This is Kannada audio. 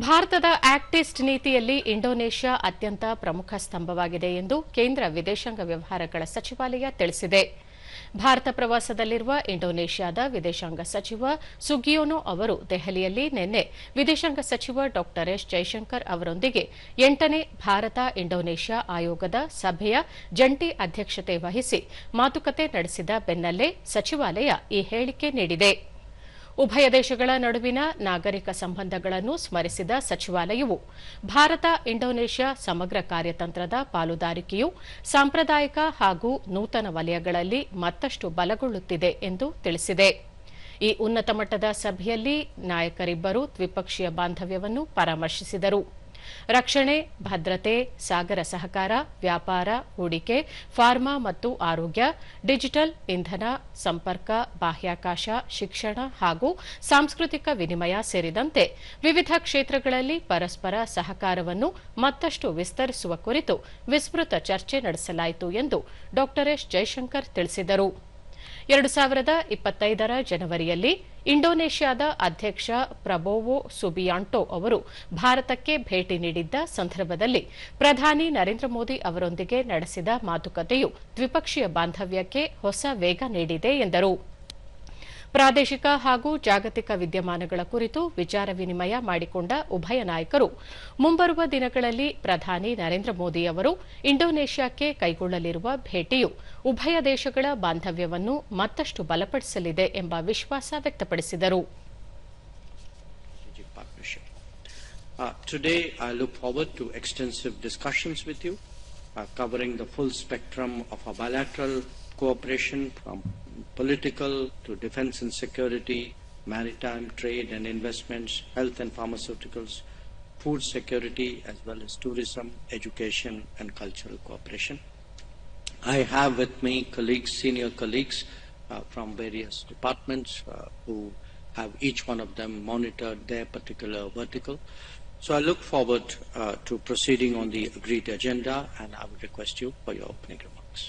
ಭಾರತದ ಆಕ್ಟ್ ಈಸ್ಟ್ ನೀತಿಯಲ್ಲಿ ಇಂಡೋನೇಷ್ಯಾ ಅತ್ಯಂತ ಪ್ರಮುಖ ಸ್ತಂಭವಾಗಿದೆ ಎಂದು ಕೇಂದ್ರ ವಿದೇಶಾಂಗ ವ್ಯವಹಾರಗಳ ಸಚಿವಾಲಯ ತಿಳಿಸಿದೆ. ಭಾರತ ಪ್ರವಾಸದಲ್ಲಿರುವ ಇಂಡೋನೇಷ್ಯಾದ ವಿದೇಶಾಂಗ ಸಚಿವ ಸುಗಿಯೋನೋ ಅವರು ದೆಹಲಿಯಲ್ಲಿ ನಿನ್ನೆ ವಿದೇಶಾಂಗ ಸಚಿವ ಡಾ ಎಸ್ ಜೈಶಂಕರ್ ಅವರೊಂದಿಗೆ 8ನೇ ಭಾರತ ಇಂಡೋನೇಷ್ಯಾ ಆಯೋಗದ ಸಭೆಯ ಜಂಟಿ ಅಧ್ಯಕ್ಷತೆ ವಹಿಸಿ ಮಾತುಕತೆ ನಡೆಸಿದ ಬೆನ್ನಲ್ಲೇ ಸಚಿವಾಲಯ ಈ ಹೇಳಿಕೆ ನೀಡಿದೆ. ಉಭಯ ದೇಶಗಳ ನಡುವಿನ ನಾಗರಿಕ ಸಂಬಂಧಗಳನ್ನು ಸ್ಮರಿಸಿದ ಸಚಿವಾಲಯವು ಭಾರತ ಇಂಡೋನೇಷ್ಯಾ ಸಮಗ್ರ ಕಾರ್ಯತಂತ್ರದ ಪಾಲುದಾರಿಕೆಯು ಸಾಂಪ್ರದಾಯಿಕ ಹಾಗೂ ನೂತನ ವಲಯಗಳಲ್ಲಿ ಮತ್ತಷ್ಟು ಬಲಗೊಳ್ಳುತ್ತಿದೆ ಎಂದು ತಿಳಿಸಿದೆ. ಈ ಉನ್ನತ ಮಟ್ಟದ ಸಭೆಯಲ್ಲಿ ನಾಯಕರಿಬ್ಬರು ದ್ವಿಪಕ್ಷೀಯ ಬಾಂಧವ್ಯವನ್ನು ಪರಾಮರ್ಶಿಸಿದರು. ರಕ್ಷಣೆ, ಭದ್ರತೆ, ಸಾಗರ ಸಹಕಾರ, ವ್ಯಾಪಾರ, ಹೂಡಿಕೆ, ಫಾರ್ಮಾ ಮತ್ತು ಆರೋಗ್ಯ, ಡಿಜಿಟಲ್, ಇಂಧನ, ಸಂಪರ್ಕ, ಬಾಹ್ಯಾಕಾಶ, ಶಿಕ್ಷಣ ಹಾಗೂ ಸಾಂಸ್ಕೃತಿಕ ವಿನಿಮಯ ಸೇರಿದಂತೆ ವಿವಿಧ ಕ್ಷೇತ್ರಗಳಲ್ಲಿ ಪರಸ್ಪರ ಸಹಕಾರವನ್ನು ಮತ್ತಷ್ಟು ವಿಸ್ತರಿಸುವ ಕುರಿತು ವಿಸ್ತೃತ ಚರ್ಚೆ ನಡೆಸಲಾಯಿತು ಎಂದು ಡಾ ಎಸ್ ಜೈಶಂಕರ್ ತಿಳಿಸಿದರು. 2025ರ ಜನವರಿಯಲ್ಲಿ ಇಂಡೋನೇಷ್ಯಾದ ಅಧ್ಯಕ್ಷ ಪ್ರಬೋವೋ ಸುಬಿಯಾಂಟೋ ಅವರು ಭಾರತಕ್ಕೆ ಭೇಟಿ ನೀಡಿದ್ದ ಸಂದರ್ಭದಲ್ಲಿ ಪ್ರಧಾನಿ ನರೇಂದ್ರ ಮೋದಿ ಅವರೊಂದಿಗೆ ನಡೆಸಿದ ಮಾತುಕತೆಯು ದ್ವಿಪಕ್ಷೀಯ ಬಾಂಧವ್ಯಕ್ಕೆ ಹೊಸ ವೇಗ ನೀಡಿದೆ ಎಂದರು. ಪ್ರಾದೇಶಿಕ ಹಾಗೂ ಜಾಗತಿಕ ವಿದ್ಯಮಾನಗಳ ಕುರಿತು ವಿಚಾರ ವಿನಿಮಯ ಮಾಡಿಕೊಂಡ ಉಭಯ ನಾಯಕರು ಮುಂಬರುವ ದಿನಗಳಲ್ಲಿ ಪ್ರಧಾನಿ ನರೇಂದ್ರ ಮೋದಿ ಅವರು ಇಂಡೋನೇಷ್ಯಾಕ್ಕೆ ಕೈಗೊಳ್ಳಲಿರುವ ಭೇಟಿಯು ಉಭಯ ದೇಶಗಳ ಬಾಂಧವ್ಯವನ್ನು ಮತ್ತಷ್ಟು ಬಲಪಡಿಸಲಿದೆ ಎಂಬ ವಿಶ್ವಾಸ ವ್ಯಕ್ತಪಡಿಸಿದರು. Today I look forward to extensive discussions with you, covering the full spectrum of our bilateral cooperation from political to defense and security, maritime, trade and investments, health and pharmaceuticals, food security, as well as tourism, education and cultural cooperation. I have with me senior colleagues from various departments who have each one of them monitored their particular vertical. So I look forward to proceeding on the agreed agenda, and I would request you for your opening remarks.